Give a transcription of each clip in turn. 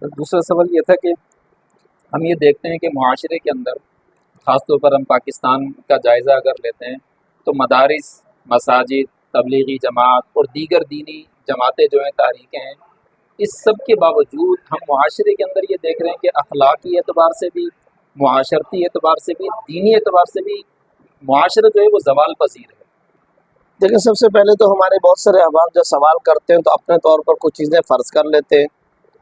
دوسرا سوال یہ تھا کہ ہم یہ دیکھتے ہیں کہ معاشرے کے اندر خاص طور پر ہم پاکستان کا جائزہ اگر لیتے ہیں تو مدارس، مساجد، تبلیغی جماعت اور دیگر دینی جماعتیں جو ہیں، تحریکیں ہیں، اس سب کے باوجود ہم معاشرے کے اندر یہ دیکھ رہے ہیں کہ اخلاقی اعتبار سے بھی، معاشرتی اعتبار سے بھی، دینی اعتبار سے بھی معاشرہ جو ہے وہ زوال پذیر ہے۔ دیکھیں، سب سے پہلے تو ہمارے بہت سارے احباب جب سوال کرتے ہیں تو اپنے طور پر کچھ چیزیں فرض کر لیتے ہیں،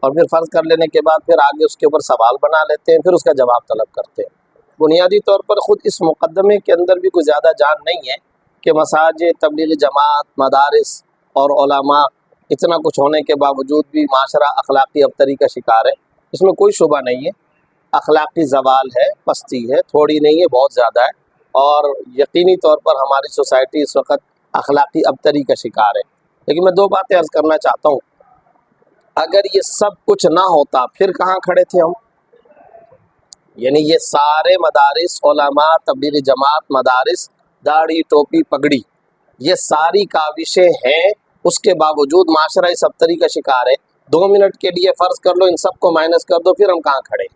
اور پھر فرض کر لینے کے بعد پھر آگے اس کے اوپر سوال بنا لیتے ہیں، پھر اس کا جواب طلب کرتے ہیں۔ بنیادی طور پر خود اس مقدمے کے اندر بھی کوئی زیادہ جان نہیں ہے کہ مساجد، تبلیغی جماعت، مدارس اور علماء اتنا کچھ ہونے کے باوجود بھی معاشرہ اخلاقی ابتری کا شکار ہے۔ اس میں کوئی شبہ نہیں ہے، اخلاقی زوال ہے، پستی ہے، تھوڑی نہیں ہے، بہت زیادہ ہے، اور یقینی طور پر ہماری سوسائٹی اس وقت اخلاقی ابتری کا شکار ہے۔ لیکن میں دو باتیں عرض کرنا چاہتا ہوں۔ اگر یہ سب کچھ نہ ہوتا پھر کہاں کھڑے تھے ہم؟ یعنی یہ سارے مدارس، علماء، تبلیغی جماعت، مدارس، داڑھی، ٹوپی، پگڑی، یہ ساری کاوشیں ہیں، اس کے باوجود معاشرہ اس ابتری کا شکار ہے۔ 2 منٹ کے لیے فرض کر لو ان سب کو مائنس کر دو، پھر ہم کہاں کھڑے؟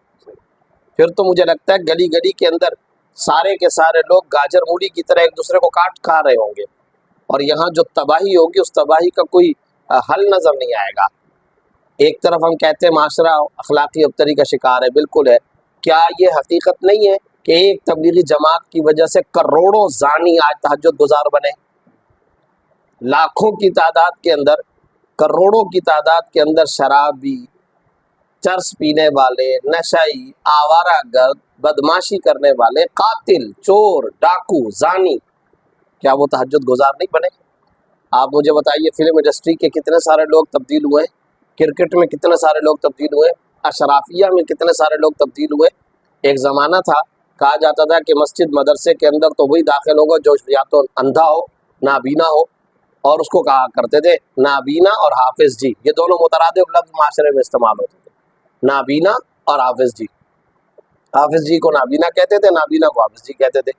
پھر تو مجھے لگتا ہے گلی گلی کے اندر سارے کے سارے لوگ گاجر مولی کی طرح ایک دوسرے کو کاٹ کھا رہے ہوں گے، اور یہاں جو تباہی ہوگی اس تباہی کا کوئی حل نظر نہیں آئے گا۔ ایک طرف ہم کہتے ہیں معاشرہ اخلاقی ابتری کا شکار ہے، بالکل ہے۔ کیا یہ حقیقت نہیں ہے کہ ایک تبلیغی جماعت کی وجہ سے کروڑوں زانی آج تہجد گزار بنے؟ لاکھوں کی تعداد کے اندر، کروڑوں کی تعداد کے اندر شرابی، چرس پینے والے، نشئی، آوارہ گرد، بدماشی کرنے والے، قاتل، چور، ڈاکو، زانی، کیا وہ تہجد گزار نہیں بنے؟ آپ مجھے بتائیے، فلم انڈسٹری کے کتنے سارے لوگ تبدیل ہوئے، کرکٹ میں کتنے سارے لوگ تبدیل ہوئے، اشرافیہ میں کتنے سارے لوگ تبدیل ہوئے۔ ایک زمانہ تھا کہا جاتا تھا کہ مسجد مدرسے کے اندر تو وہی داخل ہوگا جو یا تو اندھا ہو، نابینا ہو، اور اس کو کہا کرتے تھے نابینا اور حافظ جی، یہ دونوں مترادف لفظ معاشرے میں استعمال ہوتے تھے، نابینا اور حافظ جی۔ حافظ جی کو نابینا کہتے تھے، نابینا کو حافظ جی کہتے تھے۔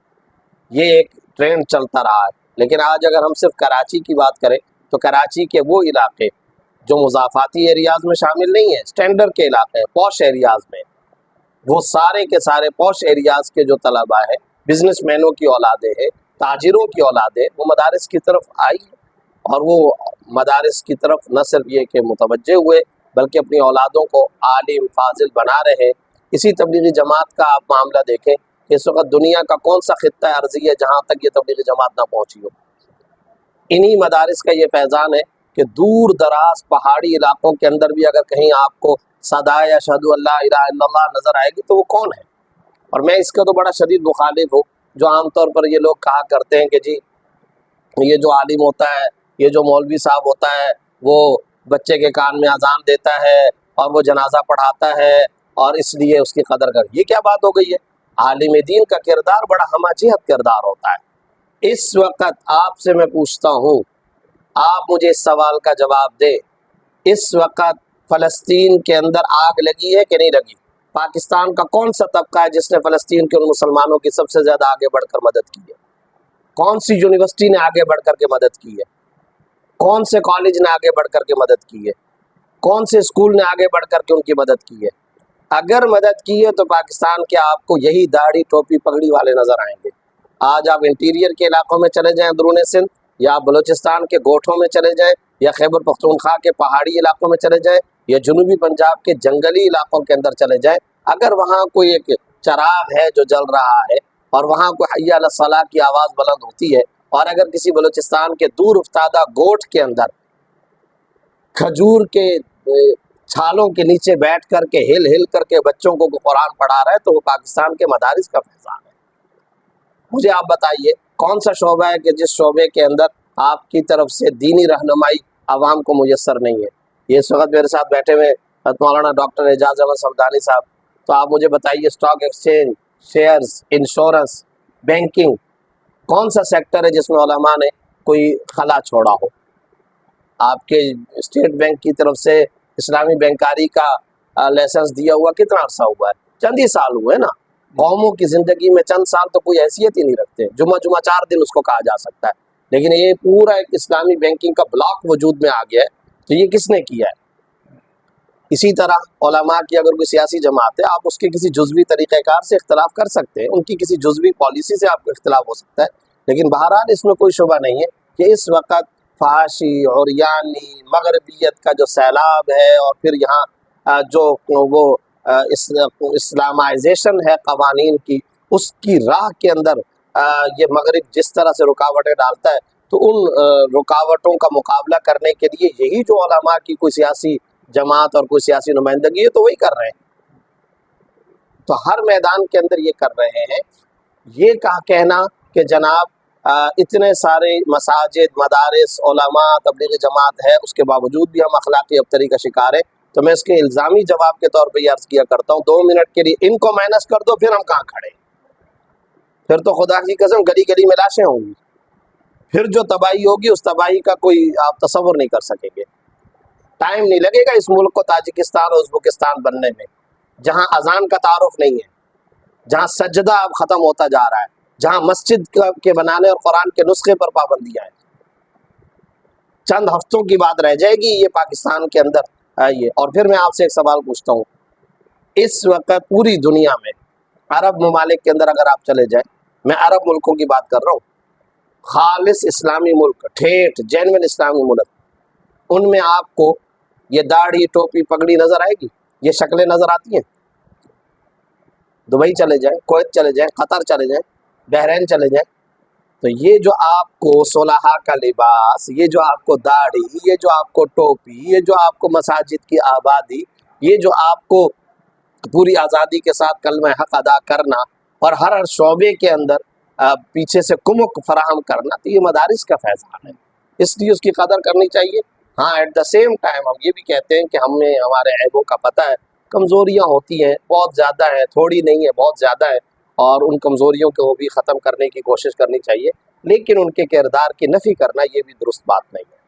یہ ایک ٹرینڈ چلتا رہا ہے۔ لیکن آج اگر ہم صرف کراچی کی بات کریں تو کراچی کے وہ علاقے جو مضافاتی ایریاز میں شامل نہیں ہیں، اسٹینڈرڈ کے علاقے ہیں، پوش ایریاز میں، وہ سارے کے سارے پوش ایریاز کے جو طلباء ہیں، بزنس مینوں کی اولادیں ہیں، تاجروں کی اولادیں، وہ مدارس کی طرف آئی، اور وہ مدارس کی طرف نہ صرف یہ کہ متوجہ ہوئے بلکہ اپنی اولادوں کو عالم فاضل بنا رہے ہیں۔ اسی تبلیغی جماعت کا آپ معاملہ دیکھیں کہ اس وقت دنیا کا کون سا خطہ عرضی ہے جہاں تک یہ تبلیغی جماعت نہ پہنچی ہو۔ انہی مدارس کا یہ فیضان ہے کہ دور دراز پہاڑی علاقوں کے اندر بھی اگر کہیں آپ کو صدائے اشہد ان لا الہ الا اللہ نظر آئے گی تو وہ کون ہے؟ اور میں اس کا تو بڑا شدید مخالف ہوں، جو عام طور پر یہ لوگ کہا کرتے ہیں کہ جی یہ جو عالم ہوتا ہے، یہ جو مولوی صاحب ہوتا ہے، وہ بچے کے کان میں اذان دیتا ہے اور وہ جنازہ پڑھاتا ہے اور اس لیے اس کی قدر کر۔ یہ کیا بات ہو گئی ہے؟ عالم دین کا کردار بڑا ہمہ جہت کردار ہوتا ہے۔ اس وقت آپ سے میں پوچھتا ہوں، آپ مجھے اس سوال کا جواب دیں، اس وقت فلسطین کے اندر آگ لگی ہے کہ نہیں لگی؟ پاکستان کا کون سا طبقہ ہے جس نے فلسطین کے ان مسلمانوں کی سب سے زیادہ آگے بڑھ کر مدد کی ہے؟ کون سی یونیورسٹی نے آگے بڑھ کر کے مدد کی ہے؟ کون سے کالج نے آگے بڑھ کر کے مدد کی ہے؟ کون سے اسکول نے آگے بڑھ کر کے ان کی مدد کی ہے؟ اگر مدد کی ہے تو پاکستان کے آپ کو یہی داڑھی ٹوپی پگڑی والے نظر آئیں گے۔ آج آپ انٹیریئر کے علاقوں میں چلے جائیں، اندرون سندھ، یا بلوچستان کے گوٹھوں میں چلے جائیں، یا خیبر پختونخوا کے پہاڑی علاقوں میں چلے جائیں، یا جنوبی پنجاب کے جنگلی علاقوں کے اندر چلے جائیں، اگر وہاں کوئی ایک چراغ ہے جو جل رہا ہے اور وہاں کوئی حی علی الصلاۃ کی آواز بلند ہوتی ہے، اور اگر کسی بلوچستان کے دور افتادہ گوٹھ کے اندر کھجور کے چھالوں کے نیچے بیٹھ کر کے ہل ہل کر کے بچوں کو قرآن پڑھا رہا ہے تو وہ پاکستان کے مدارس کا فیضان ہے۔ مجھے آپ بتائیے کون سا شعبہ ہے کہ جس شعبے کے اندر آپ کی طرف سے دینی رہنمائی عوام کو میسر نہیں ہے؟ یہ اس وقت میرے ساتھ بیٹھے ہوئے مولانا ڈاکٹر اعجاز احمد صفدانی صاحب، تو آپ مجھے بتائیے stock exchange, shares, insurance, banking, کون سا سیکٹر ہے جس میں علماء نے کوئی خلا چھوڑا ہو؟ آپ کے اسٹیٹ بینک کی طرف سے اسلامی بینکاری کا لائسنس دیا ہوا کتنا عرصہ ہوا ہے؟ چند ہی سال ہوئے نا۔ قوموں کی زندگی میں چند سال تو کوئی حیثیت ہی نہیں رکھتے، جمعہ 4 دن اس کو کہا جا سکتا ہے، لیکن یہ پورا ایک اسلامی بینکنگ کا بلاک وجود میں آ گیا ہے، تو یہ کس نے کیا ہے؟ اسی طرح علماء کی اگر کوئی سیاسی جماعت ہے، آپ اس کے کسی جزوی طریقہ کار سے اختلاف کر سکتے ہیں، ان کی کسی جزوی پالیسی سے آپ کو اختلاف ہو سکتا ہے، لیکن بہرحال اس میں کوئی شبہ نہیں ہے کہ اس وقت فحاشی اور یعنی مغربیت کا جو سیلاب ہے، اور پھر یہاں جو وہ اسلامائزیشن ہے قوانین کی، اس کی راہ کے اندر یہ مغرب جس طرح سے رکاوٹیں ڈالتا ہے، تو ان رکاوٹوں کا مقابلہ کرنے کے لیے یہی جو علماء کی کوئی سیاسی جماعت اور کوئی سیاسی نمائندگی ہے تو وہی کر رہے ہیں، تو ہر میدان کے اندر یہ کر رہے ہیں۔ یہ کہنا کہ جناب اتنے سارے مساجد، مدارس، علماء، تبلیغی جماعت ہے، اس کے باوجود بھی ہم اخلاقی ابتری کا شکار ہیں، تو میں اس کے الزامی جواب کے طور پہ یہ عرض کیا کرتا ہوں، 2 منٹ کے لیے ان کو مائنس کر دو، پھر ہم کہاں کھڑے ہیں؟ پھر تو خدا کی قسم گلی گلی میں لاشیں ہوں گی، پھر جو تباہی ہوگی اس تباہی کا کوئی آپ تصور نہیں کر سکیں گے۔ ٹائم نہیں لگے گا اس ملک کو تاجکستان اور ازبکستان بننے میں، جہاں اذان کا تعارف نہیں ہے، جہاں سجدہ اب ختم ہوتا جا رہا ہے، جہاں مسجد کے بنانے اور قرآن کے نسخے پر پابندیاں ہیں۔ چند ہفتوں کی بات رہ جائے گی یہ پاکستان کے اندر آئیے۔ اور پھر میں آپ سے ایک سوال پوچھتا ہوں، اس وقت پوری دنیا میں عرب ممالک کے اندر اگر آپ چلے جائیں، میں عرب ملکوں کی بات کر رہا ہوں، خالص اسلامی ملک، ٹھیٹ جینوین اسلامی ملک، ان میں آپ کو یہ داڑھی، ٹوپی، پگڑی نظر آئے گی؟ یہ شکلیں نظر آتی ہیں؟ دبئی چلے جائیں، کویت چلے جائیں، قطر چلے جائیں، بحرین چلے جائیں، تو یہ جو آپ کو صلحاء کا لباس، یہ جو آپ کو داڑھی، یہ جو آپ کو ٹوپی، یہ جو آپ کو مساجد کی آبادی، یہ جو آپ کو پوری آزادی کے ساتھ کلمہ حق ادا کرنا اور ہر شعبے کے اندر پیچھے سے کمک فراہم کرنا، تو یہ مدارس کا فیضان ہے، اس لیے اس کی قدر کرنی چاہیے۔ ہاں ایٹ دا سیم ٹائم ہم یہ بھی کہتے ہیں کہ ہمیں ہمارے عیبوں کا پتہ ہے، کمزوریاں ہوتی ہیں، بہت زیادہ ہیں، تھوڑی نہیں ہے، بہت زیادہ ہے، اور ان کمزوریوں کو بھی ختم کرنے کی کوشش کرنی چاہیے، لیکن ان کے کردار کی نفی کرنا یہ بھی درست بات نہیں ہے۔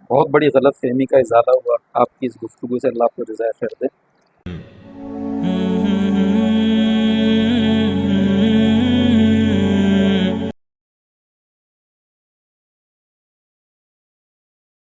بہت بڑی غلط فہمی کا ازالہ ہوا آپ کی اس گفتگو سے، اللہ آپ کو جزائے خیر دے۔